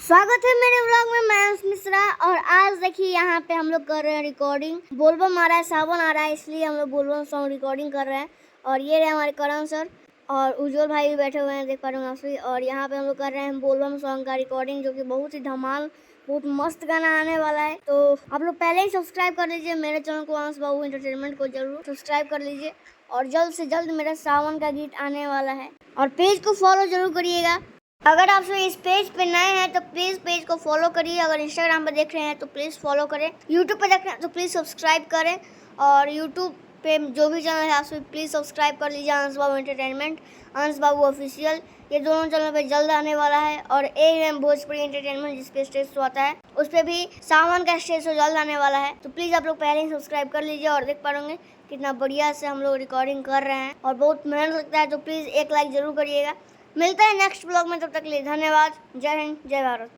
स्वागत है मेरे व्लॉग में। मैं हूं मिश्रा और आज देखिए यहाँ पे हम लोग कर रहे हैं रिकॉर्डिंग। बोलबम आ रहा है, सावन आ रहा है, इसलिए हम लोग बोलबम सॉन्ग रिकॉर्डिंग कर रहे हैं। और ये रहे हमारे करण सर और उज्जवल भाई भी बैठे हुए हैं, देख पा रहे हैं आप। और यहाँ पे हम लोग कर रहे हैं बोलबम सॉन्ग का रिकॉर्डिंग, जो कि बहुत ही धमाल बहुत मस्त गाना आने वाला है। तो आप लोग पहले ही सब्सक्राइब कर लीजिए मेरे चैनल को, अंश बाबू एंटरटेनमेंट को जरूर सब्सक्राइब कर लीजिए। और जल्द से जल्द मेरा सावन का गीत आने वाला है और पेज को फॉलो जरूर करिएगा। अगर आप सब इस पेज पे नए हैं तो प्लीज पेज को फॉलो करिए। अगर इंस्टाग्राम पर देख रहे हैं तो प्लीज फॉलो करें। यूट्यूब पे देख रहे हैं तो प्लीज सब्सक्राइब करें। और यूट्यूब पे जो भी चैनल है आप सब प्लीज सब्सक्राइब कर लीजिए, अंश बाबू एंटरटेनमेंट, अंश बाबू ऑफिशियल। ये दोनों चैनल पे जल्द आने वाला है। और AM भोजपुरी एंटरटेनमेंट जिसपे स्टेज शो आता है, उस पर भी सावन का स्टेज शो जल्द आने वाला है। तो प्लीज आप लोग पहले ही सब्सक्राइब कर लीजिए। और देख पाएंगे कितना बढ़िया से हम लोग रिकॉर्डिंग कर रहे हैं और बहुत मेहनत लगता है। तो प्लीज एक लाइक जरूर करिएगा। मिलते हैं नेक्स्ट ब्लॉग में, तब तक के लिए धन्यवाद। जय हिंद, जय भारत।